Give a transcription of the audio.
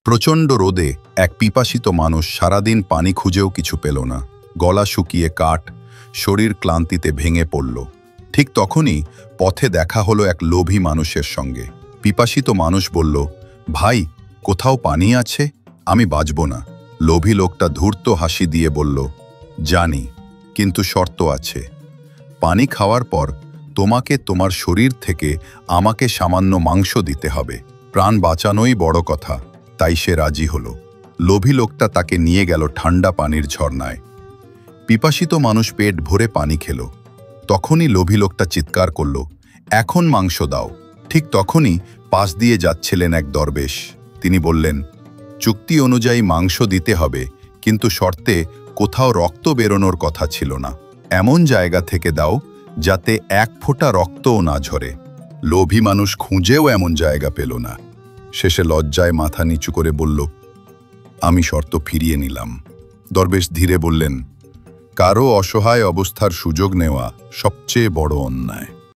প্রচণ্ড রোদে এক পিপাসিত মানুষ সারাদিন পানি খুঁজেও কিছু পেল না। গলা শুকিয়ে কাঠ, শরীর ক্লান্তিতে ভেঙে পড়ল। ঠিক তখনই পথে দেখা হলো এক লোভী মানুষের সঙ্গে। পিপাসিত মানুষ বলল, ভাই, কোথাও পানি আছে? আমি বাঁচব না। লোভী লোকটা ধূর্ত হাসি দিয়ে বলল, জানি, কিন্তু শর্ত আছে। পানি খাওয়ার পর তোমাকে তোমার শরীর থেকে আমাকে সামান্য মাংস দিতে হবে। প্রাণ বাঁচানোই বড় কথা। তাই সে রাজি হলো। লোভী লোকটা তাকে নিয়ে গেল ঠান্ডা পানির ঝর্ণায়। পিপাসিত মানুষ পেট ভরে পানি খেল। তখনই লোভী লোকটা চিৎকার করল, এখন মাংস দাও। ঠিক তখনই পাশ দিয়ে যাচ্ছিলেন এক দরবেশ। তিনি বললেন, চুক্তি অনুযায়ী মাংস দিতে হবে, কিন্তু শর্তে কোথাও রক্ত বেরোনোর কথা ছিল না। এমন জায়গা থেকে দাও যাতে এক ফোঁটা রক্তও না ঝরে। লোভী মানুষ খুঁজেও এমন জায়গা পেল না। শেষে লজ্জায় মাথা নিচু করে বলল, আমি শর্ত ফিরিয়ে নিলাম। দরবেশ ধীরে বললেন, কারো অসহায় অবস্থার সুযোগ নেওয়া সবচেয়ে বড় অন্যায়।